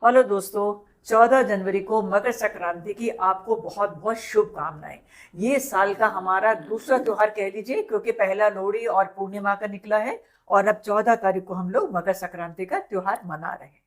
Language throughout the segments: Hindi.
हेलो दोस्तों। 14 जनवरी को मकर संक्रांति की आपको बहुत बहुत शुभकामनाएं। ये साल का हमारा दूसरा त्योहार कह लीजिए, क्योंकि पहला लोहड़ी और पूर्णिमा का निकला है और अब 14 तारीख को हम लोग मकर संक्रांति का त्योहार मना रहे हैं।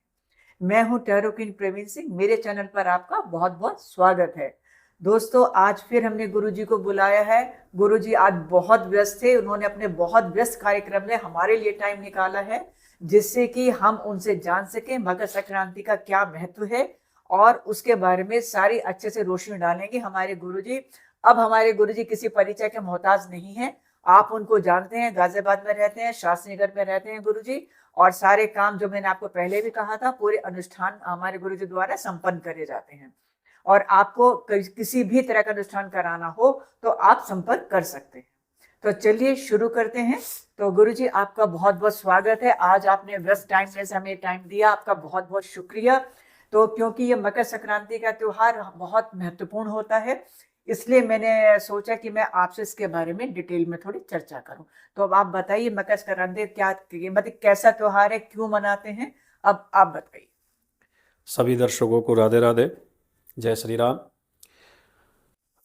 मैं हूं टैरो किंग प्रवीण सिंह। मेरे चैनल पर आपका बहुत बहुत स्वागत है। दोस्तों, आज फिर हमने गुरुजी को बुलाया है। गुरुजी आज बहुत व्यस्त थे, उन्होंने अपने बहुत व्यस्त कार्यक्रम में हमारे लिए टाइम निकाला है, जिससे कि हम उनसे जान सकें मकर संक्रांति का क्या महत्व है और उसके बारे में सारी अच्छे से रोशनी डालेंगे हमारे गुरुजी। अब हमारे गुरुजी किसी परिचय के मोहताज नहीं है, आप उनको जानते हैं। गाजियाबाद में रहते हैं, शास्त्रीनगर में रहते हैं गुरुजी, और सारे काम जो मैंने आपको पहले भी कहा था, पूरे अनुष्ठान हमारे गुरुजी द्वारा संपन्न करे जाते हैं। और आपको किसी भी तरह का अनुष्ठान कराना हो तो आप संपर्क कर सकते हैं। तो चलिए शुरू करते हैं। तो गुरुजी, आपका बहुत बहुत स्वागत है। आज आपने व्यस्त टाइम में से हमें टाइम दिया, आपका बहुत बहुत शुक्रिया। तो क्योंकि ये मकर संक्रांति का त्योहार बहुत महत्वपूर्ण होता है, इसलिए मैंने सोचा कि मैं आपसे इसके बारे में डिटेल में थोड़ी चर्चा करूं। तो अब आप बताइए, मकर संक्रांति क्या, मतलब कैसा त्योहार है, क्यों मनाते हैं, अब आप बताइए। सभी दर्शकों को राधे राधे, जय श्री राम।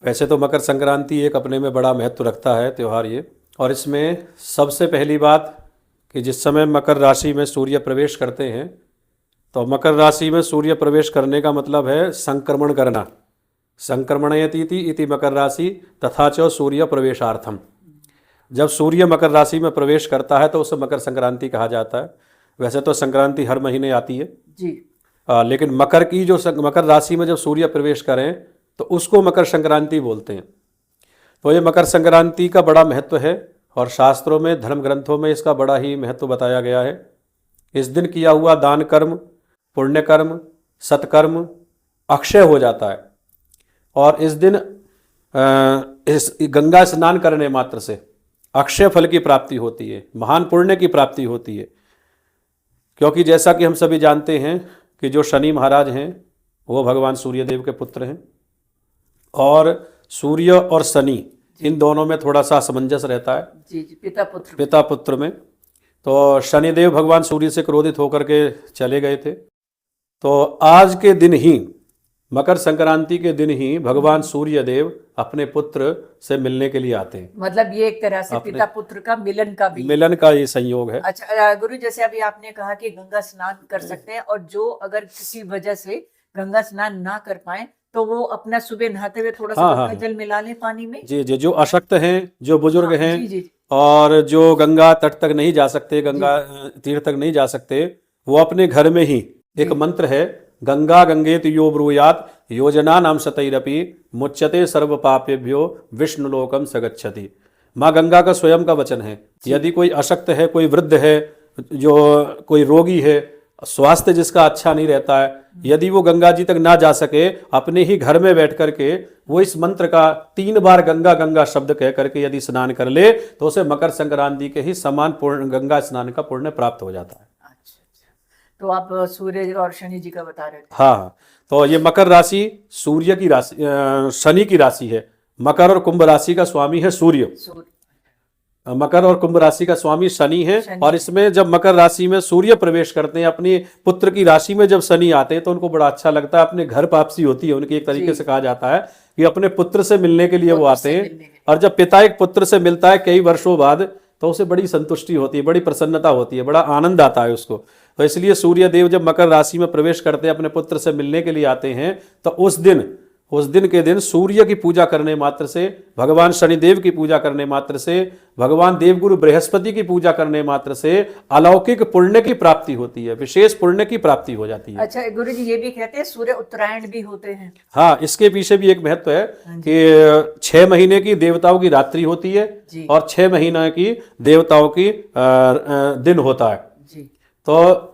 वैसे तो मकर संक्रांति एक अपने में बड़ा महत्व रखता है त्यौहार ये, और इसमें सबसे पहली बात कि जिस समय मकर राशि में सूर्य प्रवेश करते हैं, तो मकर राशि में सूर्य प्रवेश करने का मतलब है संक्रमण करना। संक्रमणयति इति मकर राशि तथा च सूर्य प्रवेशार्थम। जब सूर्य मकर राशि में प्रवेश करता है तो उसे मकर संक्रांति कहा जाता है। वैसे तो संक्रांति हर महीने आती है जी। लेकिन मकर की जो मकर राशि में जब सूर्य प्रवेश करें तो उसको मकर संक्रांति बोलते हैं। तो ये मकर संक्रांति का बड़ा महत्व है और शास्त्रों में, धर्म ग्रंथों में इसका बड़ा ही महत्व बताया गया है। इस दिन किया हुआ दान कर्म, पुण्य कर्म, सत्कर्म अक्षय हो जाता है, और इस दिन इस गंगा स्नान करने मात्र से अक्षय फल की प्राप्ति होती है, महान पुण्य की प्राप्ति होती है। क्योंकि जैसा कि हम सभी जानते हैं कि जो शनि महाराज हैं वो भगवान सूर्यदेव के पुत्र हैं, और सूर्य और शनि इन दोनों में थोड़ा सा असमंजस रहता है। जी जी, पिता पुत्र में। तो शनिदेव भगवान सूर्य से क्रोधित होकर के चले गए थे। तो आज के दिन ही, मकर संक्रांति के दिन ही भगवान सूर्यदेव अपने पुत्र से मिलने के लिए आते हैं। मतलब ये एक तरह से पिता पुत्र का मिलन का ये संयोग है। अच्छा गुरु, जैसे अभी आपने कहा कि गंगा स्नान कर सकते हैं, और जो अगर किसी वजह से गंगा स्नान ना कर पाए तो वो अपना सुबह नहाते हुए थोड़ा सा गंगा जल मिला लें पानी में। जी जी, जो अशक्त हैं, जो बुजुर्ग हैं, जी जी, और जो गंगा तट तक नहीं जा सकते, गंगा तीर्थ तक नहीं जा सकते, वो अपने घर में ही एक मंत्र है, गंगा गंगेत यो ब्रूयात योजना नाम सतैरपि मुच्यते सर्व पापेभ्यो विष्णुलोकम सगच्छति। माँ गंगा का स्वयं का वचन है। यदि कोई अशक्त है, कोई वृद्ध है, जो कोई रोगी है, स्वास्थ्य जिसका अच्छा नहीं रहता है, यदि वो गंगा जी तक ना जा सके, अपने ही घर में बैठ करके वो इस मंत्र का 3 बार गंगा गंगा शब्द कह करके यदि स्नान कर ले तो उसे मकर संक्रांति के ही समान पूर्ण गंगा स्नान का पुण्य प्राप्त हो जाता है। तो आप सूर्य और शनि जी का बता रहे थे। हाँ, तो ये मकर राशि सूर्य की राशि, शनि की राशि है। मकर और कुंभ राशि का स्वामी है सूर्य। मकर और कुंभ राशि का स्वामी शनि है, और इसमें जब मकर राशि में सूर्य प्रवेश करते हैं, अपनी पुत्र की राशि में जब शनि आते हैं तो उनको बड़ा अच्छा लगता है। अपने घर वापसी होती है उनकी, एक तरीके से कहा जाता है कि अपने पुत्र से मिलने के लिए वो आते हैं। और जब पिता एक पुत्र से मिलता है कई वर्षों बाद, तो उसे बड़ी संतुष्टि होती है, बड़ी प्रसन्नता होती है, बड़ा आनंद आता है उसको। तो इसलिए सूर्य देव जब मकर राशि में प्रवेश करते हैं, अपने पुत्र से मिलने के लिए आते हैं, तो उस दिन के दिन सूर्य की पूजा करने मात्र से, भगवान शनिदेव की पूजा करने मात्र से, भगवान देवगुरु बृहस्पति की पूजा करने मात्र से अलौकिक पुण्य की प्राप्ति होती है, विशेष पुण्य की प्राप्ति हो जाती है। अच्छा गुरु जी, ये भी कहते हैं सूर्य उत्तरायण भी होते हैं। हाँ, इसके पीछे भी एक महत्व है कि 6 महीने की देवताओं की रात्रि होती है और 6 महीने की देवताओं की दिन होता है। तो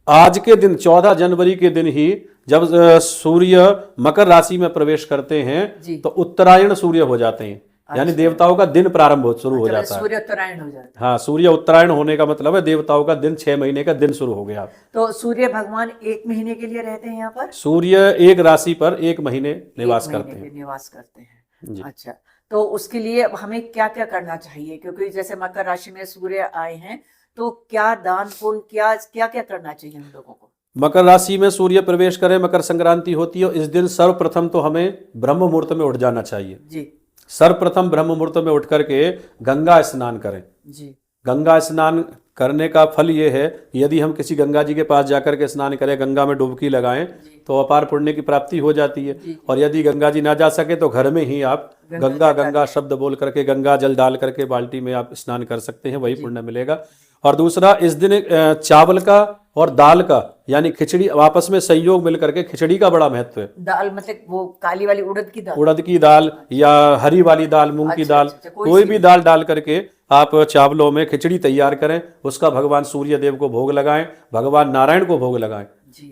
आज के दिन 14 जनवरी के दिन ही जब सूर्य मकर राशि में प्रवेश करते हैं तो उत्तरायण सूर्य हो जाते हैं। यानी देवताओं का दिन प्रारंभ शुरू हो जाता है। सूर्य उत्तरायण हो जाता है। हाँ, सूर्य उत्तरायण होने का मतलब है देवताओं का दिन 6 महीने का दिन शुरू हो गया। तो सूर्य भगवान 1 महीने के लिए रहते हैं यहाँ पर। सूर्य एक राशि पर 1 महीने निवास करते हैं। अच्छा, तो उसके लिए हमें क्या क्या करना चाहिए, क्योंकि जैसे मकर राशि में सूर्य आए हैं, तो क्या दान पुण्य, क्या क्या करना चाहिए हम लोगों को। मकर राशि में सूर्य प्रवेश करे, मकर संक्रांति होती है। इस दिन सर्वप्रथम तो हमें ब्रह्म मुहूर्त में उठ जाना चाहिए। जी सर्वप्रथम ब्रह्म मुहूर्त में उठ करके गंगा स्नान करें। जी गंगा स्नान करने का फल ये है कि यदि हम किसी गंगा जी के पास जाकर के स्नान करें, गंगा में डुबकी लगाएं, तो अपार पुण्य की प्राप्ति हो जाती है। और यदि गंगा जी ना जा सके तो घर में ही आप गंगा गंगा शब्द बोल करके, गंगा जल डाल करके बाल्टी में आप स्नान कर सकते हैं, वही पुण्य मिलेगा। और दूसरा, इस दिन चावल का और दाल का यानी खिचड़ी आपस में संयोग मिल करके खिचड़ी का बड़ा महत्व है। दाल मतलब वो काली वाली उड़द की दाल, उड़द की दाल या हरी वाली दाल, मूंग की दाल, कोई भी दाल डाल करके आप चावलों में खिचड़ी तैयार करें, उसका भगवान सूर्य देव को भोग लगाएं, भगवान नारायण को भोग लगाएं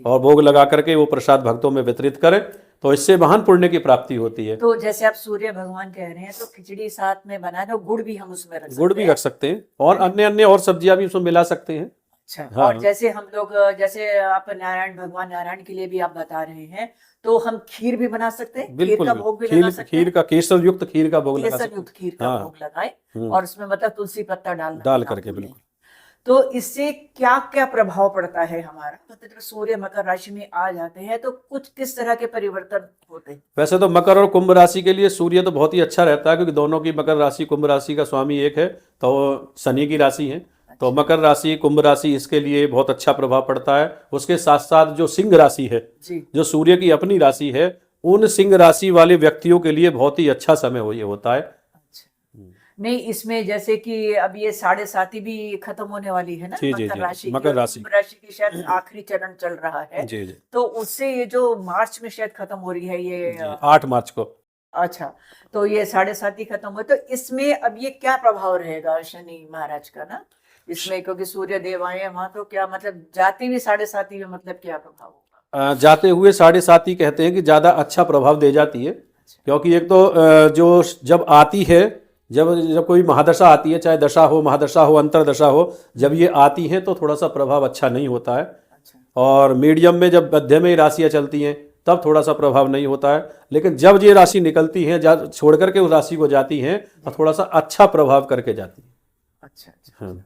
और भोग लगा करके वो प्रसाद भक्तों में वितरित करें, तो इससे महान पुण्य की प्राप्ति होती है। तो जैसे आप सूर्य भगवान कह रहे हैं, तो खिचड़ी साथ में बनाए तो गुड़ भी हम उसमें रख सकते हैं। गुड़ भी रख सकते हैं और अन्य अन्य और सब्जियां भी उसमें मिला सकते हैं। अच्छा। हाँ। और जैसे हम लोग, जैसे आप नारायण, भगवान नारायण के लिए भी आप बता रहे हैं, तो हम खीर भी बना सकते हैं। खीर बिल्कुल, का भोग भी लगा सकते हैं। खीर का केसर युक्त खीर का भोग लगा केसर सकते युक्त खीर का हाँ। भोग लगाए और उसमें मतलब तुलसी पत्ता डाल करके। बिल्कुल। तो इससे क्या क्या प्रभाव पड़ता है हमारा, मतलब जब सूर्य मकर राशि में आ जाते हैं तो कुछ किस तरह के परिवर्तन होते हैं? वैसे तो मकर और कुंभ राशि के लिए सूर्य तो बहुत ही अच्छा रहता है, क्योंकि दोनों की, मकर राशि कुंभ राशि का स्वामी एक है, तो शनि की राशि है। तो मकर राशि कुंभ राशि इसके लिए बहुत अच्छा प्रभाव पड़ता है। उसके साथ साथ जो सिंह राशि है, जो सूर्य की अपनी राशि है, उन सिंह राशि वाले व्यक्तियों के लिए बहुत ही अच्छा समय होता है। नहीं, इसमें जैसे कि अब ये 7.5 भी खत्म होने वाली है ना, जी, मकर राशि मकर राशि की शायद आखिरी चरण चल रहा है। जी जी। तो उससे ये जो मार्च में शायद खत्म हो रही है, ये 8 मार्च को। अच्छा, तो ये 7.5 खत्म हो, तो इसमें अब ये क्या प्रभाव रहेगा शनि महाराज का ना इसमें, क्योंकि सूर्य देव आए हैं वहां, तो क्या मतलब जाते हुए 7.5 में मतलब क्या प्रभाव होगा? जाते हुए 7.5 कहते हैं कि ज्यादा अच्छा प्रभाव दे जाती है, क्योंकि एक तो जो जब आती है, जब कोई महादशा आती है, चाहे दशा हो, महादशा हो, अंतरदशा हो, जब ये आती हैं तो थोड़ा सा प्रभाव अच्छा नहीं होता है। और मीडियम में जब मध्य में राशियां चलती हैं तब थोड़ा सा प्रभाव नहीं होता है। लेकिन जब ये राशि निकलती हैं, छोड़ करके उस राशि को जाती हैं, तो थोड़ा सा अच्छा प्रभाव करके जाती है। अच्छा। हाँ।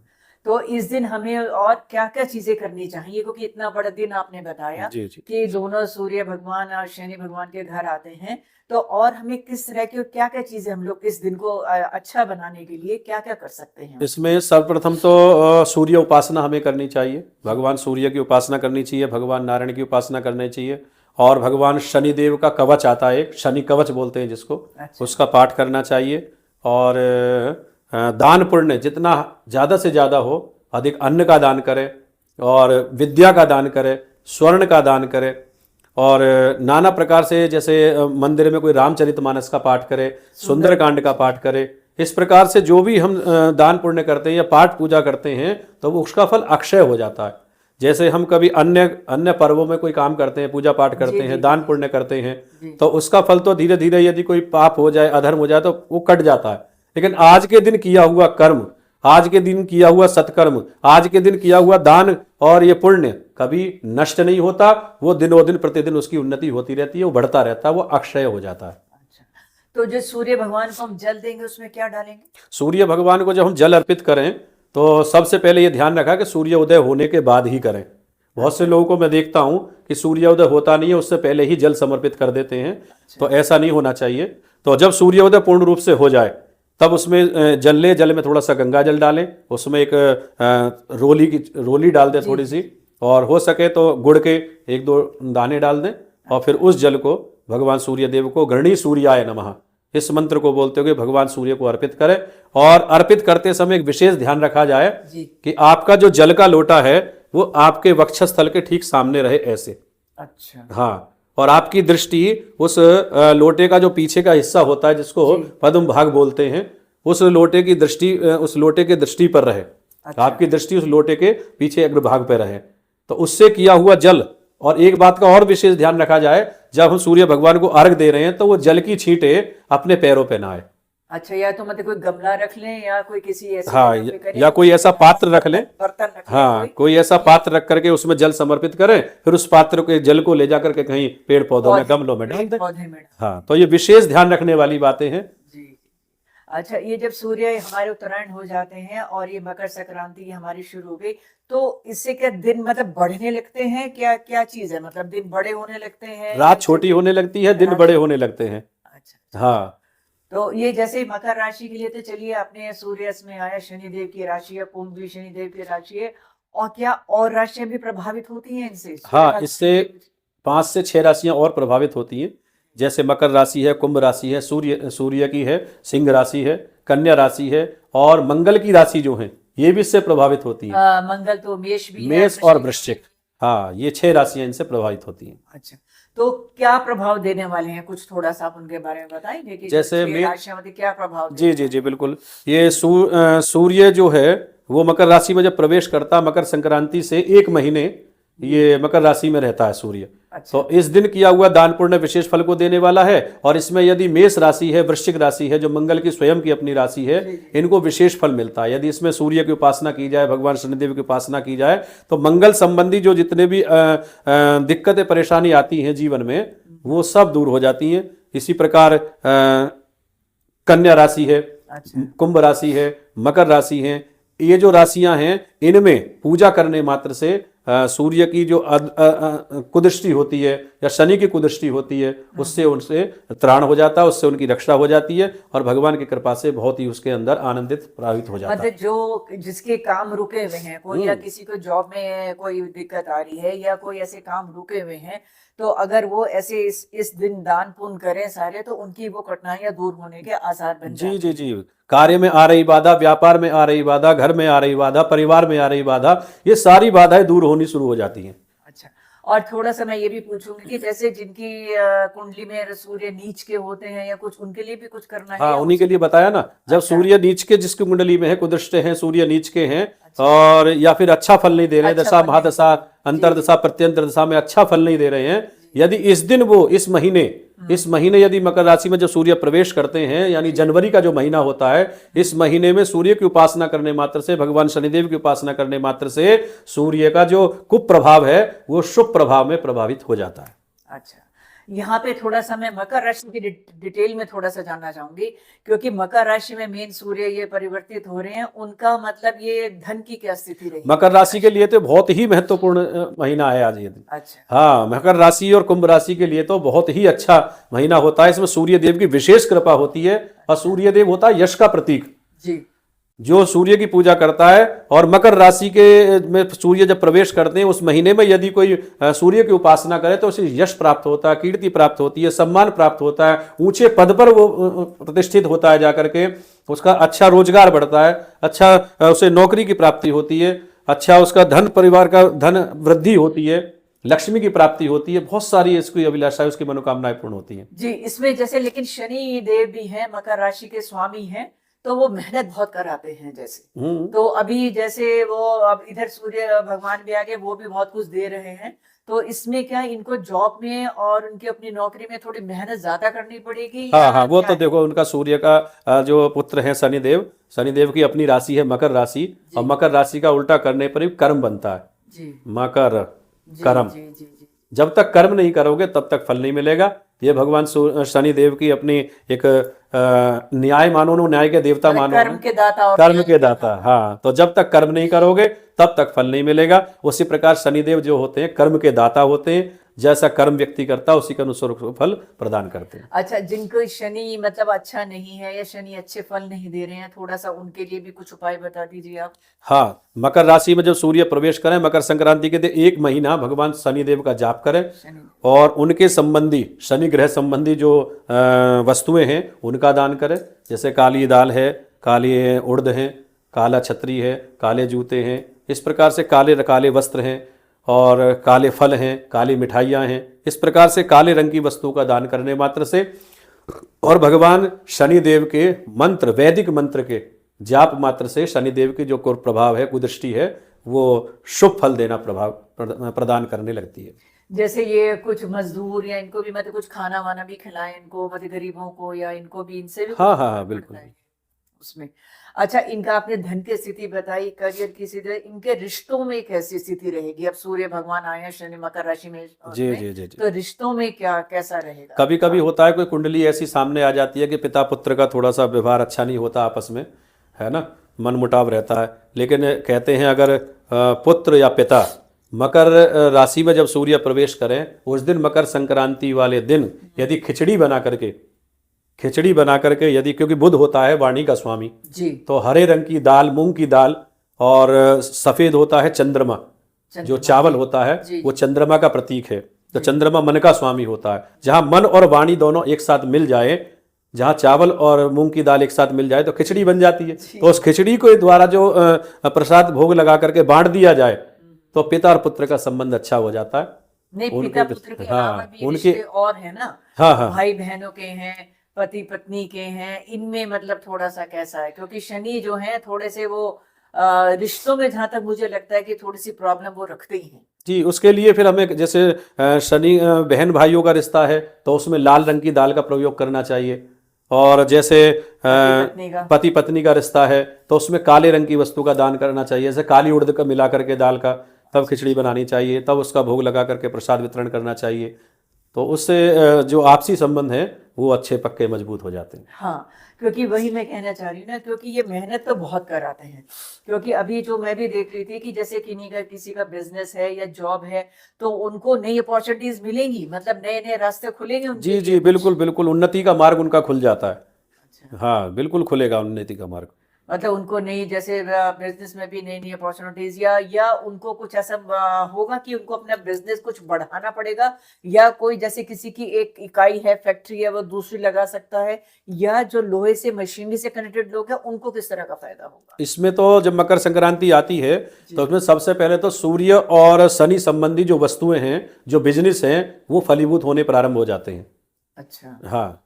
तो इस दिन हमें और क्या क्या चीजें करनी चाहिए, क्योंकि इतना बड़ा दिन आपने बताया जी। कि दोनों सूर्य भगवान और शनि भगवान के घर आते हैं, तो और हमें किस तरह की क्या क्या चीजें हम लोग इस दिन को अच्छा बनाने के लिए क्या क्या कर सकते हैं? इसमें सर्वप्रथम तो सूर्य उपासना हमें करनी चाहिए, भगवान सूर्य की उपासना करनी चाहिए, भगवान नारायण की उपासना करनी चाहिए, और भगवान शनिदेव का कवच आता है, एक शनि कवच बोलते हैं जिसको, उसका पाठ करना चाहिए। और दान पुण्य जितना ज़्यादा से ज़्यादा हो, अधिक अन्न का दान करें और विद्या का दान करें, स्वर्ण का दान करें, और नाना प्रकार से, जैसे मंदिर में कोई रामचरितमानस का पाठ करे, सुंदरकांड का पाठ करे, इस प्रकार से जो भी हम दान पुण्य करते हैं या पाठ पूजा करते हैं तो उसका फल अक्षय हो जाता है। जैसे हम कभी अन्य पर्वों में कोई काम करते हैं, पूजा पाठ करते हैं, दान पुण्य करते हैं, तो उसका फल तो धीरे धीरे यदि कोई पाप हो जाए, अधर्म हो जाए तो वो कट जाता है। लेकिन आज के दिन किया हुआ कर्म, आज के दिन किया हुआ सत्कर्म, आज के दिन किया हुआ दान और ये पुण्य कभी नष्ट नहीं होता, वो दिनों दिन प्रतिदिन उसकी उन्नति होती रहती है, वो बढ़ता रहता है, वो अक्षय हो जाता है। अच्छा, तो जो सूर्य भगवान को हम जल देंगे उसमें क्या डालेंगे? सूर्य भगवान को जब हम जल अर्पित करें तो सबसे पहले ये ध्यान रखा कि सूर्य उदय होने के बाद ही करें। बहुत से लोगों को मैं देखता हूं कि सूर्योदय होता नहीं है, उससे पहले ही जल समर्पित कर देते हैं। तो ऐसा नहीं होना चाहिए। तो जब सूर्योदय पूर्ण रूप से हो जाए तब उसमें जल में थोड़ा सा गंगा जल डालें, उसमें एक रोली डाल दें थोड़ी सी, और हो सके तो गुड़ के 1-2 दाने डाल दें, और फिर उस जल को भगवान सूर्य देव को गृणी सूर्याय नमः इस मंत्र को बोलते हुए भगवान सूर्य को अर्पित करें। और अर्पित करते समय एक विशेष ध्यान रखा जाए कि आपका जो जल का लोटा है वो आपके वक्षस्थल के ठीक सामने रहे, ऐसे। अच्छा। हाँ, और आपकी दृष्टि उस लोटे का जो पीछे का हिस्सा होता है जिसको पद्म भाग बोलते हैं, उस लोटे की दृष्टि पर रहे। अच्छा। आपकी दृष्टि उस लोटे के पीछे अग्रभाग पर रहे, तो उससे किया हुआ जल। और एक बात का और विशेष ध्यान रखा जाए, जब हम सूर्य भगवान को अर्घ दे रहे हैं तो वो जल की छींटे अपने पैरों पे ना आए। अच्छा, या तो मतलब कोई गमला रख लें या कोई किसी ऐसे, हाँ, या कोई ऐसा पात्र रख लें, बर्तन रख लें, हाँ, कोई ऐसा पात्र रख करके उसमें जल समर्पित करें, फिर उस पात्र के जल को ले जाकर के कहीं पेड़ पौधों में, गमलों में डाल दें। हाँ, तो ये विशेष ध्यान रखने वाली बातें हैं। जी। अच्छा, ये जब सूर्य हमारे उत्तरायण हो जाते हैं और ये मकर संक्रांति हमारी शुरू हो गई, तो इससे क्या दिन मतलब बढ़ने लगते हैं? क्या क्या चीज है, मतलब दिन बड़े होने लगते हैं या रात छोटी होने लगती है, दिन रात बड़े छोटी? होने लगते हैं। अच्छा। हाँ तो ये जैसे मकर राशि के लिए तो चलिए अपने सूर्य में आया, शनिदेव की राशि है, कुंभ भी शनिदेव की राशि है, और क्या और राशियां भी प्रभावित होती हैं इनसे, सूर्य हाँ, भगवान इससे के कुछ? 5 से 6 राशियां और प्रभावित होती हैं। जैसे मकर राशि है, कुंभ राशि है, सूर्य सूर्य की है, सिंह राशि है, कन्या राशि है, और मंगल की राशि जो है ये भी इससे प्रभावित होती हैं। मंगल तो मेष भी है, मेष और वृश्चिक भी वृश्चिक, हाँ, ये 6 राशियां इनसे प्रभावित होती हैं। है। अच्छा, तो क्या प्रभाव देने वाले हैं, कुछ थोड़ा सा आप उनके बारे में बताएंगे कि जो जैसे 6 मे राशियां मतलब क्या प्रभाव जी देने जी जी वाले बिल्कुल। ये सूर्य जो है वो मकर राशि में जब प्रवेश करता, मकर संक्रांति से 1 महीने ये मकर राशि में रहता है सूर्य। हैं? अच्छा। तो इस दिन किया हुआ दान पुण्य विशेष फल को देने वाला है। और इसमें यदि मेष राशि है, वृश्चिक राशि है, जो मंगल की स्वयं की अपनी राशि है, जी, जी। इनको विशेष फल मिलता है। यदि इसमें सूर्य की उपासना की जाए, भगवान शनिदेव की उपासना की जाए, तो मंगल संबंधी जो जितने भी दिक्कतें परेशानी आती हैं जीवन में, वो सब दूर हो जाती हैं। इसी प्रकार कन्या राशि है, अच्छा। कुंभ राशि है, मकर राशि है, ये जो राशियां हैं इनमें पूजा करने मात्र से सूर्य की जो कुदृष्टि होती है या शनि की कुदृष्टि होती है, उससे उनसे त्राण हो जाता है, उससे उनकी रक्षा हो जाती है, और भगवान की कृपा से बहुत ही उसके अंदर आनंदित प्रभावित हो जाता है। मतलब जो जिसके काम रुके हुए हैं, कोई या किसी को जॉब में कोई दिक्कत आ रही है या कोई ऐसे काम रुके हुए हैं, तो अगर वो ऐसे इस दिन दान पुण्य करें सारे, तो उनकी वो कठिनाइयां दूर होने के आसार बन जी जाते जी हैं। जी। कार्य में आ रही बाधा, व्यापार में आ रही बाधा, घर में आ रही बाधा, परिवार में आ रही बाधा, ये सारी बाधाएं दूर होनी शुरू हो जाती हैं। अच्छा, और थोड़ा सा मैं ये भी पूछूंगी कि जैसे जिनकी कुंडली में सूर्य नीच के होते हैं या कुछ, उनके लिए भी कुछ करना है हाँ, या उन्हीं के उनसे? लिए बताया ना, जब अच्छा। सूर्य नीच के जिसकी कुंडली में है, कुदृष्ट हैं, सूर्य नीच के हैं, अच्छा। और या फिर अच्छा फल नहीं दे रहे हैं, अच्छा दशा फल नहीं महादशा जी। अंतरदशा प्रत्यंतर दशा में अच्छा फल नहीं दे रहे हैं, यदि इस दिन वो इस महीने यदि मकर राशि में जब सूर्य प्रवेश करते हैं, यानी जनवरी का जो महीना होता है, इस महीने में सूर्य की उपासना करने मात्र से, भगवान शनिदेव की उपासना करने मात्र से सूर्य का जो कुप्रभाव है वो शुभ प्रभाव में प्रभावित हो जाता है। अच्छा, यहाँ पे थोड़ा सा मैं मकर राशि की डिटेल में थोड़ा सा जानना चाहूंगी, क्योंकि मकर राशि में मेन सूर्य ये परिवर्तित हो रहे हैं, उनका मतलब ये धन की क्या स्थिति रहेगी मकर राशि के लिए तो बहुत ही महत्वपूर्ण महीना है आज ये दिन। अच्छा। हाँ, मकर राशि और कुंभ राशि के लिए तो बहुत ही अच्छा महीना होता है। इसमें सूर्य देव की विशेष कृपा होती है, और सूर्य देव होता है यश का प्रतीक, जी। जो सूर्य की पूजा करता है। और मकर राशि के में सूर्य जब प्रवेश करते हैं, उस महीने में यदि कोई सूर्य की उपासना करे, तो उसे यश प्राप्त होता है, कीर्ति प्राप्त होती है, सम्मान प्राप्त होता है, ऊंचे पद पर वो प्रतिष्ठित होता है जाकर के, उसका अच्छा रोजगार बढ़ता है, अच्छा उसे नौकरी की प्राप्ति होती है, अच्छा उसका धन, परिवार का धन वृद्धि होती है, लक्ष्मी की प्राप्ति होती है, बहुत सारी इसकी अभिलाषाएं, उसकी मनोकामनाएं पूर्ण होती हैं। जी, इसमें जैसे लेकिन शनि देव भी हैं, मकर राशि के स्वामी हैं, तो वो मेहनत बहुत कराते हैं जैसे। तो अभी जैसे वो अब इधर सूर्य भगवान भी आगे, वो भी बहुत कुछ दे रहे हैं, तो इसमें क्या इनको जॉब में और उनकी अपनी नौकरी में थोड़ी मेहनत ज्यादा करनी पड़ेगी हाँ या हाँ, वो क्या तो है? देखो, उनका सूर्य का जो पुत्र है शनिदेव, शनिदेव की अपनी राशि है मकर राशि, और मकर राशि का उल्टा करने पर ही कर्म बनता है। जी मकर जी कर्म, जी जी जी। जब तक कर्म नहीं करोगे तब तक फल नहीं मिलेगा। ये भगवान शनिदेव की अपनी एक न्याय मानो उन्हें, न्याय के देवता मतलब मानो कर्म उन्हें, के दाता और कर्म के दाता। हाँ, तो जब तक कर्म नहीं करोगे तब तक फल नहीं मिलेगा। उसी प्रकार शनिदेव जो होते हैं कर्म के दाता होते हैं, जैसा कर्म व्यक्ति करता है उसी के अनुसार फल प्रदान करते हैं। अच्छा, जिनको शनि मतलब अच्छा नहीं है या शनि अच्छे फल नहीं दे रहे हैं, थोड़ा सा उनके लिए भी कुछ उपाय बता दीजिए आप। हाँ, मकर राशि में जब सूर्य प्रवेश करें, मकर संक्रांति के दिन 1 महीना भगवान शनिदेव का जाप करें, शनि। और उनके संबंधी, शनि ग्रह संबंधी जो वस्तुएं हैं उनका दान करें। जैसे काली दाल है, काली उड़द है, काला छतरी है, काले जूते हैं, इस प्रकार से काले वस्त्र हैं, और काले फल हैं, काली मिठाइयाँ हैं, इस प्रकार से काले रंग की वस्तुओं का दान करने मात्र से, और भगवान शनिदेव के मंत्र, वैदिक मंत्र के जाप मात्र से शनिदेव की जो प्रभाव है, कुदृष्टि है, वो शुभ फल देना प्रदान करने लगती है। जैसे ये कुछ मजदूर या इनको भी मतलब कुछ खाना वाना भी खिलाएं इनको, मतलब गरीबों को, या इनको भी, इनसे भी हाँ कुछ हाँ हाँ, फर्क बिल्कुल। पड़ता है? उसमें। अच्छा, इनका आपने धन की स्थिति बताई, करियर की स्थिति, इनके रिश्तों में कैसी स्थिति रहेगी? अब सूर्य भगवान आए हैं शनि मकर राशि में जी उसमें, जी जी जी। तो रिश्तों में क्या कैसा रहेगा? कभी कभी होता है कोई कुंडली ऐसी सामने आ जाती है कि पिता पुत्र का थोड़ा सा व्यवहार अच्छा नहीं होता आपस में, है ना, मनमुटाव रहता है। लेकिन कहते हैं अगर पुत्र या पिता मकर राशि में जब सूर्य प्रवेश करें, उस दिन मकर संक्रांति वाले दिन यदि खिचड़ी बना करके यदि, क्योंकि बुध होता है वाणी का स्वामी, जी, तो हरे रंग की दाल, मूंग की दाल, और सफेद होता है चंद्रमा, जो चंद्रमा, चावल होता है जी, वो चंद्रमा का प्रतीक है। तो जी। चंद्रमा मन का स्वामी होता है। जहां मन और वाणी दोनों एक साथ मिल जाए, जहां चावल और मूंग की दाल एक साथ मिल जाए तो खिचड़ी बन जाती है। जी। तो उस खिचड़ी के द्वारा जो प्रसाद भोग लगा करके बांट दिया जाए तो पिता और पुत्र का संबंध अच्छा हो जाता है। नहीं, पिता उनके पुत्र के अलावा हाँ भी उनके रिश्ते और है ना, हाँ हाँ भाई बहनों के हैं, पति पत्नी के हैं, इनमें मतलब थोड़ा सा कैसा है? क्योंकि शनि जो है थोड़े से वो रिश्तों में, जहां तक मुझे लगता है कि थोड़ी सी प्रॉब्लम वो रखते ही हैं। जी। उसके लिए फिर हमें जैसे शनि बहन भाइयों का रिश्ता है तो उसमें लाल रंग की दाल का प्रयोग करना चाहिए। और जैसे पति पत्नी का, पति पत्नी का रिश्ता है तो उसमें काले रंग की वस्तु का दान करना चाहिए, जैसे काली उड़द का मिला करके दाल का, तब खिचड़ी बनानी चाहिए, तब उसका भोग लगा करके प्रसाद वितरण करना चाहिए। तो उससे जो आपसी संबंध है वो अच्छे पक्के मजबूत हो जाते हैं। हाँ, क्योंकि वही मैं कहना चाह रही हूँ ना, क्योंकि ये मेहनत तो बहुत कराते हैं। क्योंकि अभी जो मैं भी देख रही थी कि जैसे किसी का बिजनेस है या जॉब है, तो उनको नई अपॉर्चुनिटीज मिलेंगी, मतलब नए नए रास्ते खुलेंगे उनके जी लिए जी, कुछ। बिल्कुल बिल्कुल, उन्नति का मार्ग उनका खुल जाता है। अच्छा, हाँ बिल्कुल खुलेगा उन्नति का मार्ग। मतलब उनको नई, जैसे बिजनेस में भी नई नई अपॉर्चुनिटीज, या उनको कुछ ऐसा होगा कि उनको अपना बिजनेस कुछ बढ़ाना पड़ेगा, या कोई जैसे किसी की एक इकाई है, फैक्ट्री है, वो दूसरी लगा सकता है, या जो लोहे से मशीनरी से कनेक्टेड लोग हैं उनको किस तरह का फायदा होगा? इसमें तो जब मकर संक्रांति आती है जी, तो उसमें सबसे पहले तो सूर्य और शनि संबंधी जो वस्तुएं हैं, जो बिजनेस हैं, वो फलीभूत होने प्रारंभ हो जाते हैं। अच्छा। हाँ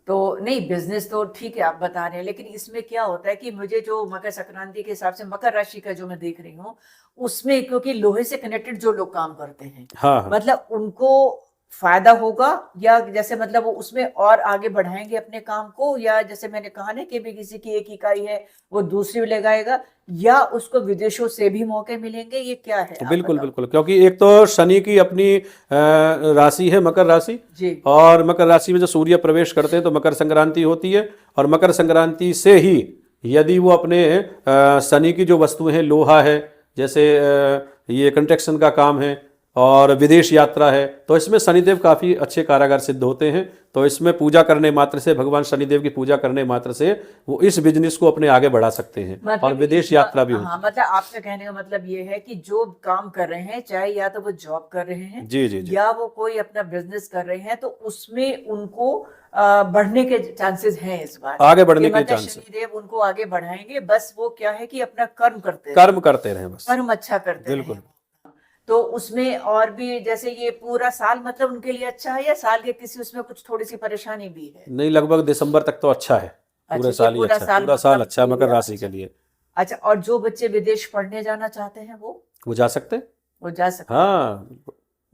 तो नहीं, बिजनेस तो ठीक है आप बता रहे हैं, लेकिन इसमें क्या होता है कि मुझे जो मकर संक्रांति के हिसाब से मकर राशि का जो मैं देख रही हूँ, उसमें क्योंकि लोहे से कनेक्टेड जो लोग काम करते हैं, हाँ हाँ। मतलब उनको फायदा होगा, या जैसे मतलब वो उसमें और आगे बढ़ाएंगे अपने काम को, या जैसे मैंने कहा ना कि भी किसी की एक इकाई है वो दूसरी भी लगाएगा, या उसको विदेशों से भी मौके मिलेंगे, ये क्या है आप बिल्कुल बताओ? बिल्कुल, क्योंकि एक तो शनि की अपनी राशि है मकर राशि, जी, और मकर राशि में जो सूर्य प्रवेश करते हैं तो मकर संक्रांति होती है। और मकर संक्रांति से ही यदि वो अपने शनि की जो वस्तुएं हैं, लोहा है, जैसे ये कंस्ट्रक्शन का काम है, और विदेश यात्रा है, तो इसमें शनिदेव काफ़ी अच्छे कारागार सिद्ध होते हैं। तो इसमें पूजा करने मात्र से, भगवान शनिदेव की पूजा करने मात्र से वो इस बिजनेस को अपने आगे बढ़ा सकते हैं, और मतलब विदेश यात्रा भी होती हाँ, मतलब आपका कहने का मतलब ये है कि जो काम कर रहे हैं, चाहे या तो वो जॉब कर रहे हैं, है। जी जी जी। या वो कोई अपना बिजनेस कर रहे हैं, तो उसमें उनको बढ़ने के चांसेस हैं इस बार, आगे कि बढ़ने के मतलब चांस है। शनिदेव उनको आगे बढ़ाएंगे, बस वो क्या है कि अपना कर्म करते रहे, कर्म करते रहें बस। कर्म अच्छा करते रहे। बिल्कुल। तो उसमें और भी, जैसे ये पूरा साल मतलब उनके लिए अच्छा है, या साल के किसी उसमें कुछ थोड़ी सी परेशानी भी है? नहीं, लगभग दिसंबर तक तो अच्छा है। अच्छा, पूरे ये साल ही पूरा अच्छा है, साल पूरा साल मतलब अच्छा है मकर ये राशि के अच्छा। लिए। अच्छा, और जो बच्चे विदेश पढ़ने जाना चाहते हैं वो जा सकते हैं। वो जा सकते हैं? हाँ।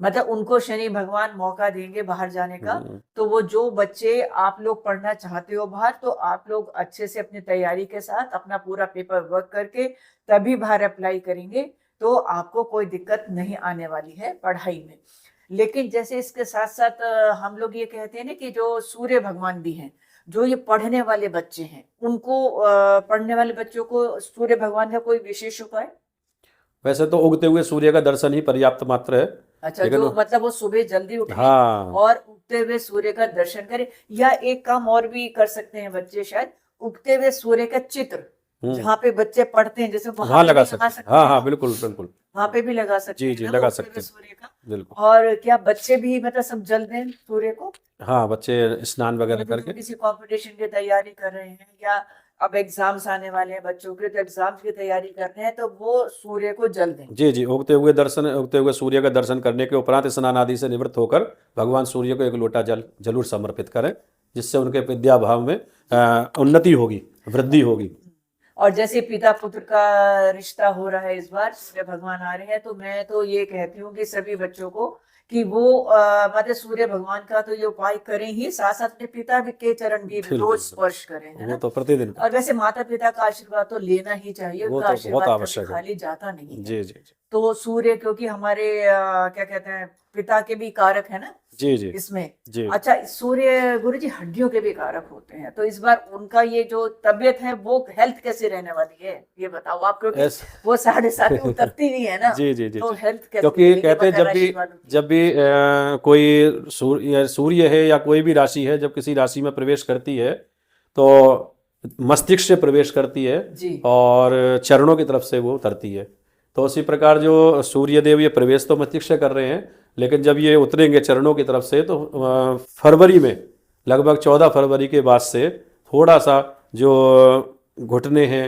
मतलब उनको शनि भगवान मौका देंगे बाहर जाने का। हम्म, तो वो जो बच्चे आप लोग पढ़ना चाहते हो बाहर, तो आप लोग अच्छे से अपनी तैयारी के साथ अपना पूरा पेपर वर्क करके तभी बाहर अप्लाई करेंगे, तो आपको कोई दिक्कत नहीं आने वाली है पढ़ाई में। लेकिन जैसे इसके साथ साथ हम लोग ये कहते हैं ना कि जो सूर्य भगवान भी हैं, जो ये पढ़ने वाले बच्चे हैं, उनको पढ़ने वाले बच्चों को सूर्य भगवान का कोई विशेष उपाय? वैसे तो उगते हुए सूर्य का दर्शन ही पर्याप्त मात्र है। अच्छा, लेकिन जो मतलब वो सुबह जल्दी उठे हाँ और उगते हुए सूर्य का दर्शन करें, या एक काम और भी कर सकते हैं बच्चे शायद, उगते हुए सूर्य का चित्र हम्म, जहाँ पे बच्चे पढ़ते हैं, जैसे वहां वहाँ पे भी लगा लगा सकते हैं। सकते हाँ हैं हाँ ना, बिल्कुल बिल्कुल। वहां पे भी लगा सकते जी हैं जी, ना, लगा उगते सकते हुए हैं। सूर्य का। बिल्कुल। और क्या बच्चे भी मतलब सब जल दें सूर्य को? हाँ, बच्चे स्नान वगैरह मतलब जो करके। किसी कंपटीशन की तैयारी कर रहे हैं, या अब एग्जाम्स आने वाले हैं बच्चों के, तो एग्जाम्स की तैयारी कर रहे हैं, तो वो सूर्य को जल दें। जी जी, उगते हुए सूर्य का दर्शन करने के उपरांत स्नान आदि से निवृत्त होकर भगवान सूर्य को एक लोटा जल जरूर समर्पित करें, जिससे उनके विद्या भाव में उन्नति होगी, वृद्धि होगी। और जैसे पिता पुत्र का रिश्ता हो रहा है इस बार, सूर्य भगवान आ रहे हैं, तो मैं तो ये कहती हूँ कि सभी बच्चों को कि वो मतलब सूर्य भगवान का तो ये उपाय करें ही, साथ साथ अपने पिता के चरण भी बिल्कुल, रोज स्पर्श करें, है वो ना। तो प्रतिदिन और वैसे माता पिता का आशीर्वाद तो लेना ही चाहिए, वो उनका तो बहुत आशीर्वाद कभी आवश्यक है। खाली जाता नहीं है। जी, जी, जी। तो सूर्य क्योंकि हमारे क्या कहते हैं, पिता के भी कारक है ना जी, जी, इसमें। जी। अच्छा, सूर्य गुरु जी हड्डियों के भी कारक होते हैं, तो इस बार उनका ये जो तबीयत है वो हेल्थ कैसे रहने वाली है, ये बताओ आप, क्योंकि ऐस वो 7.5 उतरती नहीं है ना। जी, जी, जी, तो जी। हेल्थ कैसे क्योंकि रहेगी कहते हैं मकर राशि वालों की? जब भी कोई सूर्य है या कोई भी राशि है, जब किसी राशि में प्रवेश करती है, तो मस्तिष्क से प्रवेश करती है जी और चरणों की तरफ से वो उतरती है। तो उसी प्रकार जो सूर्य देव ये प्रवेश तो मस्तिष्क से कर रहे हैं, लेकिन जब ये उतरेंगे चरणों की तरफ से, तो फरवरी में, लगभग 14 फरवरी के बाद से थोड़ा सा जो घुटने हैं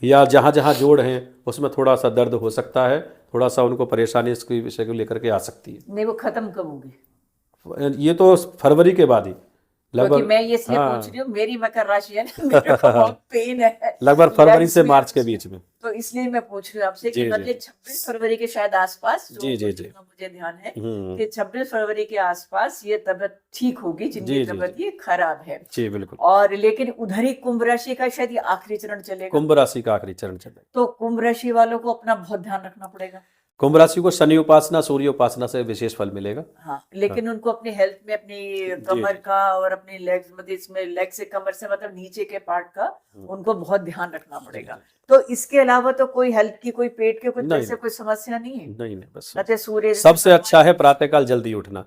या जहाँ जहाँ जोड़ हैं उसमें थोड़ा सा दर्द हो सकता है, थोड़ा सा उनको परेशानी इसके विषय को लेकर के आ सकती है। नहीं, वो खत्म कब होगी? ये तो फरवरी के बाद ही क्योंकि लगभग। मैं ये इसलिए पूछ रही हाँ। हूँ, मेरी मकर राशि है ना, मेरे को बहुत पेन है लगभग फरवरी लेग्स से में, मार्च के बीच में। तो इसलिए मैं पूछ रही हूँ आपसे कि जी, जी, मतलब 26 फरवरी के शायद आसपास, जी, जी, जी। जितना मुझे ध्यान है हम्म। कि 26 फरवरी के आसपास ये तबीयत ठीक होगी, जिनकी जी, जी, तबीयत जी, ये खराब है। जी, बिल्कुल। और लेकिन उधर ही कुंभ राशि का शायद ये आखिरी चरण चलेगा, कुंभ राशि का आखिरी चरण चल रहा है। तो कुंभ राशि वालों को अपना बहुत ध्यान रखना पड़ेगा। कुंभ राशि को शनि उपासना, सूर्य उपासना से विशेष फल मिलेगा। हाँ, लेकिन उनको अपनी हेल्थ में, अपनी जी, कमर जी। का और अपनी लेग्स, मतलब इसमें लेग से कमर से मतलब नीचे के पार्ट का उनको बहुत ध्यान रखना जी, पड़ेगा। जी। तो इसके अलावा तो कोई हेल्थ की, कोई पेट के कुछ नहीं, ऐसे नहीं, कोई समस्या नहीं है? नहीं, नहीं, बस मतलब सूर्य जैसे सबसे अच्छा भगवान, है प्रातःकाल जल्दी उठना।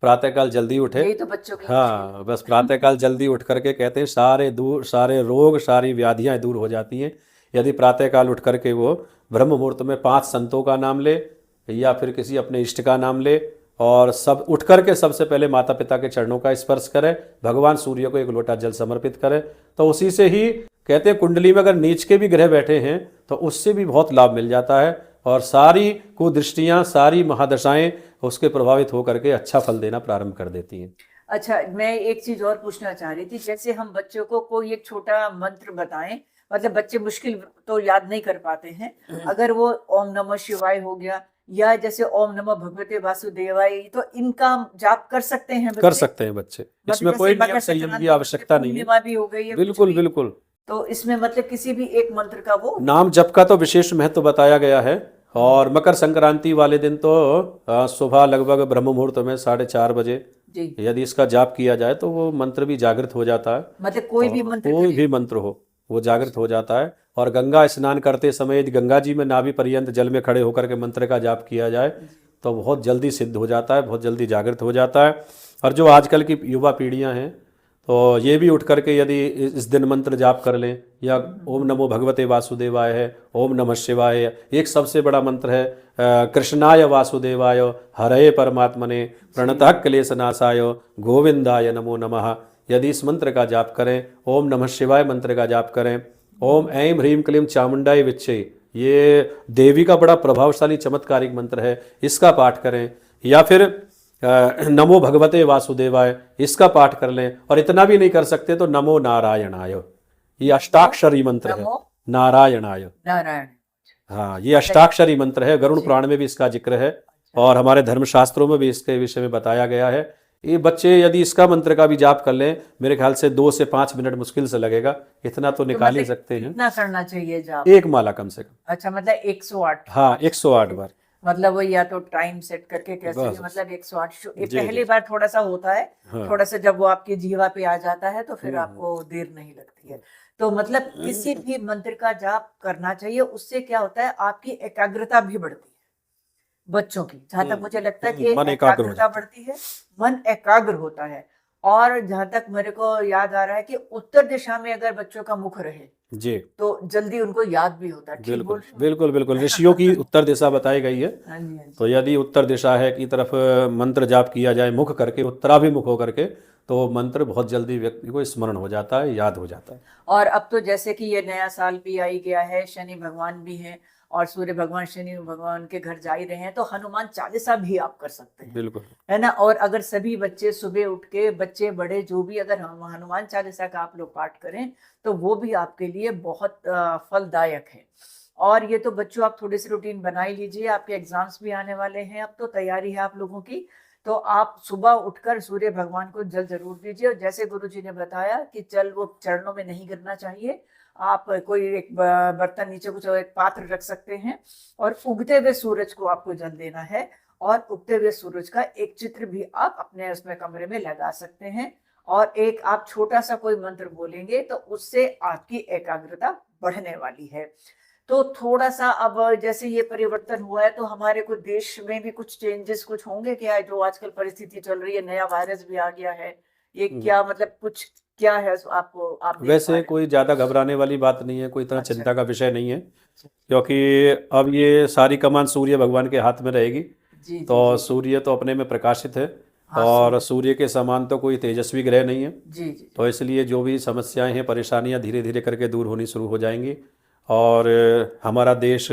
प्रातःकाल जल्दी उठे। यही तो बच्चों की मुश्किल हाँ, बस प्रातःकाल जल्दी उठ करके कहते हैं सारे रोग, सारी व्याधियां दूर हो जाती हैं। यदि प्रातःकाल उठ करके वो ब्रह्म मुहूर्त में 5 संतों का नाम ले या फिर किसी अपने इष्ट का नाम ले, और सब उठ करके सबसे पहले माता पिता के चरणों का स्पर्श करे, भगवान सूर्य को एक लोटा जल समर्पित करे, तो उसी से ही कहते हैं कुंडली में अगर नीच के भी ग्रह बैठे हैं तो उससे भी बहुत लाभ मिल जाता है, और सारी कुदृष्टियाँ, सारी महादशाएं उसके प्रभावित होकर के अच्छा फल देना प्रारंभ कर देती हैं। अच्छा, मैं एक चीज और पूछना चाह रही थी, जैसे हम बच्चों को कोई एक छोटा मंत्र बताएं, मतलब बच्चे मुश्किल तो याद नहीं कर पाते हैं, अगर वो ओम नमः शिवाय हो गया, या जैसे ओम नमः भगवते वासुदेवाय, तो इनका जाप कर सकते हैं कर बच्चे? सकते हैं बच्चे, मतलब इसमें जैसे कोई नियम मकर संयम की संक्रांति, आवश्यकता नहीं है। पूर्णिमा भी हो गई है कुछ बिल्कुल, भी, बिल्कुल। तो इसमें मतलब किसी भी एक मंत्र का वो। नाम जप का तो विशेष महत्व बताया गया है, और मकर संक्रांति वाले दिन तो सुबह लगभग ब्रह्म मुहूर्त में 4:30 बजे जी, यदि इसका जाप किया जाए तो वो मंत्र भी जागृत हो जाता है। मतलब कोई भी और मंत्र कोई करें? भी मंत्र हो वो जागृत हो जाता है। और गंगा स्नान करते समय यदि गंगा जी में नाभि पर्यंत जल में खड़े होकर के मंत्र का जाप किया जाए तो बहुत जल्दी सिद्ध हो जाता है, बहुत जल्दी जागृत हो जाता है। और जो आजकल की युवा पीढ़ियां हैं तो ये भी उठ करके यदि इस दिन मंत्र जाप कर लें, या ओम नमो भगवते वासुदेवाय है, ओम नमः शिवाय है, एक सबसे बड़ा मंत्र है कृष्णाय वासुदेवाय हरये परमात्मने प्रणतः क्लेशनाशाय गोविंदाय नमो नमः। यदि इस मंत्र का जाप करें, ओम नमः शिवाय मंत्र का जाप करें, ओम ऐं ह्रीं क्लीं चामुंडाय विच्चे, ये देवी का बड़ा प्रभावशाली चमत्कारिक मंत्र है, इसका पाठ करें, या फिर नमो भगवते वासुदेवाय इसका पाठ कर लें। और इतना भी नहीं कर सकते तो नमो नारायणाय, ये अष्टाक्षरी मंत्र है। नमो नारायणाय, नारायण। हाँ, ये अष्टाक्षरी मंत्र है, गरुड़ जी। पुराण में भी इसका जिक्र है, और हमारे धर्मशास्त्रों में भी इसके विषय में बताया गया है। ये बच्चे यदि इसका मंत्र का भी जाप कर लें, मेरे ख्याल से 2 से 5 मिनट मुश्किल से लगेगा, इतना तो निकाल ही मतलब सकते हैं। कितना करना चाहिए जाप? एक माला कम से कम। अच्छा, मतलब 108? हाँ, 108 बार। मतलब वो या तो टाइम सेट करके कैसे भी, बस। मतलब 108 ये जी, पहली जी। बार थोड़ा सा होता है, हाँ। थोड़ा सा जब वो आपकी जीवा पे आ जाता है तो फिर आपको देर नहीं लगती है। तो मतलब किसी भी मंत्र का जाप करना चाहिए, उससे क्या होता है आपकी एकाग्रता भी बढ़ती है बच्चों की, जहां तक मुझे लगता है कि मन एकाग्र हो एकाग्रता जाता है। बढ़ती है, मन एकाग्र होता है। और जहां तक मेरे को याद आ रहा है कि उत्तर दिशा में अगर बच्चों का मुख रहे जी, तो जल्दी उनको याद भी होता है। ठीक बिल्कुल, बोल रही हूँ? बिल्कुल, बिल्कुल। ऋषियों की उत्तर दिशा बताई गई है, हाँ जी, हाँ जी। तो यदि उत्तर दिशा है की तरफ मंत्र जाप किया जाए मुख करके, उत्तराभिमुख होकर के, तो मंत्र बहुत जल्दी व्यक्ति को स्मरण हो जाता है, याद हो जाता है। और अब तो जैसे कि ये नया साल भी आई गया है, शनि भगवान भी हैं और सूर्य भगवान शनि भगवान के घर जा ही रहे हैं, तो हनुमान चालीसा भी आप कर सकते हैं, बिल्कुल। है ना। और अगर सभी बच्चे सुबह उठ के, बच्चे बड़े जो भी, अगर हनुमान चालीसा का आप लोग पाठ करें तो वो भी आपके लिए बहुत फलदायक है। और ये तो बच्चों आप थोड़े से रूटीन बना ही लीजिए, आपके एग्जाम्स भी आने वाले हैं, अब तो तैयारी है आप लोगों की। तो आप सुबह उठकर सूर्य भगवान को जल जरूर दीजिए, और जैसे गुरुजी ने बताया कि जल वो चरणों में नहीं गिरना चाहिए, आप कोई एक बर्तन नीचे कुछ एक पात्र रख सकते हैं, और उगते हुए सूरज को आपको जल देना है, और उगते हुए सूरज का एक चित्र भी आप अपने उसमें कमरे में लगा सकते हैं, और एक आप छोटा सा कोई मंत्र बोलेंगे तो उससे आपकी एकाग्रता बढ़ने वाली है। तो थोड़ा सा अब जैसे ये परिवर्तन हुआ है, तो हमारे कुछ देश में भी कुछ चेंजेस कुछ होंगे क्या, जो आजकल परिस्थिति चल रही है, नया वायरस भी आ गया है, ये क्या मतलब कुछ क्या है आपको, आप देख पा वैसे रहे हैं? कोई ज़्यादा घबराने वाली बात नहीं है, कोई इतना अच्छा चिंता का विषय नहीं है, अच्छा। क्योंकि अब ये सारी कमान सूर्य भगवान के हाथ में रहेगी। जी जी तो जी जी। सूर्य तो अपने में प्रकाशित है, हाँ और सूर्य। सूर्य के समान तो कोई तेजस्वी ग्रह नहीं है। जी जी तो इसलिए जो भी समस्याएं हैं, परेशानियां धीरे धीरे करके दूर होनी शुरू हो जाएंगी, और हमारा देश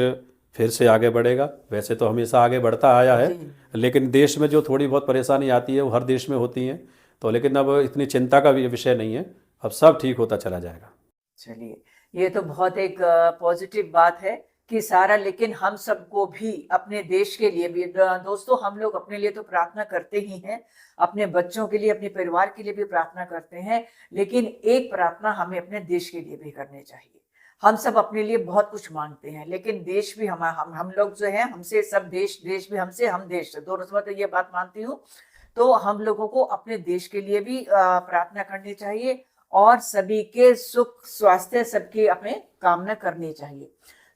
फिर से आगे बढ़ेगा। वैसे तो हमेशा आगे बढ़ता आया है, जी। लेकिन देश में जो थोड़ी बहुत परेशानी आती है वो हर देश में होती हैं। तो लेकिन अब इतनी चिंता का भी विषय नहीं है, अब सब ठीक होता चला जाएगा। चलिए, ये तो बहुत एक पॉजिटिव बात है कि सारा, लेकिन हम सबको भी अपने देश के लिए भी दोस्तों, हम लोग अपने लिए तो प्रार्थना करते ही हैं, अपने बच्चों के लिए, अपने परिवार के लिए भी प्रार्थना करते हैं, लेकिन एक प्रार्थना हमें अपने देश के लिए भी करनी चाहिए। हम सब अपने लिए बहुत कुछ मांगते हैं, लेकिन देश भी हम लोग जो है, हमसे सब देश, देश भी हमसे, हम देश से, दोनों में तो ये बात मानती हूँ। तो हम लोगों को अपने देश के लिए भी प्रार्थना करनी चाहिए, और सभी के सुख स्वास्थ्य सबकी हमें कामना करनी चाहिए।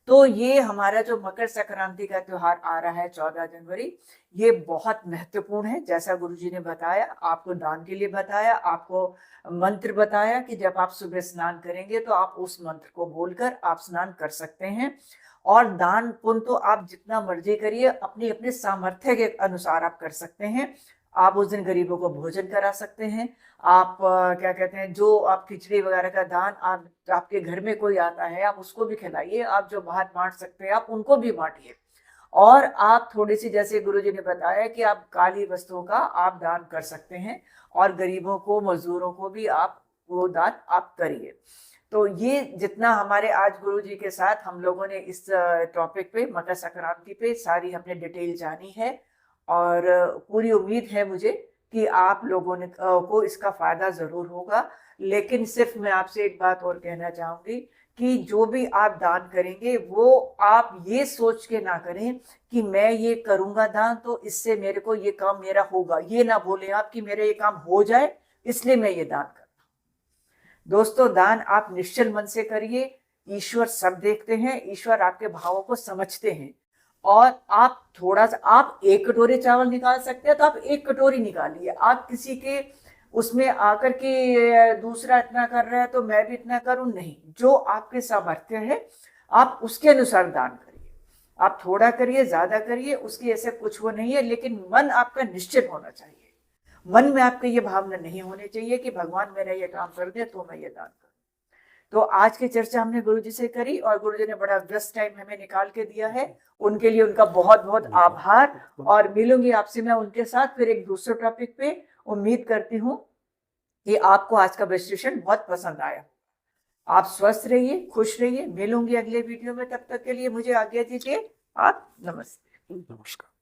तो ये हमारा जो मकर संक्रांति का त्योहार आ रहा है 14 जनवरी, ये बहुत महत्वपूर्ण है। जैसा गुरुजी ने बताया, आपको दान के लिए बताया, आपको मंत्र बताया कि जब आप सुबह स्नान करेंगे तो आप उस मंत्र को बोलकर आप स्नान कर सकते हैं। और दान पुण्य तो आप जितना मर्जी करिए, अपनी अपने सामर्थ्य के अनुसार आप कर सकते हैं। आप उस दिन गरीबों को भोजन करा सकते हैं। आप क्या कहते हैं, जो आप खिचड़ी वगैरह का दान, आप आपके घर में कोई आता है आप उसको भी खिलाइए, आप जो बाहर बांट सकते हैं आप उनको भी बांटिए। और आप थोड़ी सी, जैसे गुरुजी ने बताया कि आप काली वस्तुओं का आप दान कर सकते हैं, और गरीबों को, मजदूरों को भी आप वो दान आप करिए। तो ये जितना हमारे आज गुरुजी के साथ हम लोगों ने इस टॉपिक पे, मकर संक्रांति पे सारी हमने डिटेल जानी है, और पूरी उम्मीद है मुझे कि आप लोगों ने को इसका फायदा जरूर होगा। लेकिन सिर्फ मैं आपसे एक बात और कहना चाहूंगी कि जो भी आप दान करेंगे वो आप ये सोच के ना करें कि मैं ये करूंगा दान तो इससे मेरे को ये काम मेरा होगा, ये ना बोले आप कि मेरा ये काम हो जाए इसलिए मैं ये दान कर। दोस्तों, दान आप निश्चल मन से करिए। ईश्वर सब देखते हैं, ईश्वर आपके भावों को समझते हैं। और आप थोड़ा सा, आप एक कटोरी चावल निकाल सकते हैं तो आप एक कटोरी निकालिए। आप किसी के उसमें आकर के दूसरा इतना कर रहा है तो मैं भी इतना करूं, नहीं, जो आपके सामर्थ्य है आप उसके अनुसार दान करिए। आप थोड़ा करिए, ज्यादा करिए, उसकी ऐसे कुछ वो नहीं है, लेकिन मन आपका निश्चित होना चाहिए। मन में आपके ये भावना नहीं होनी चाहिए कि भगवान मेरा ये काम कर दे तो मैं ये दान करूं। तो आज की चर्चा हमने गुरुजी से करी, और गुरुजी ने बड़ा व्यस्त टाइम हमें निकाल के दिया है, उनके लिए उनका बहुत बहुत आभार। और मिलूंगी आपसे मैं उनके साथ फिर एक दूसरे टॉपिक पे। उम्मीद करती हूँ कि आपको आज का विश्लेषण बहुत पसंद आया। आप स्वस्थ रहिए, खुश रहिए। मिलूंगी अगले वीडियो में, तब तक के लिए मुझे आज्ञा दीजिए। आप नमस्ते। नमस्कार।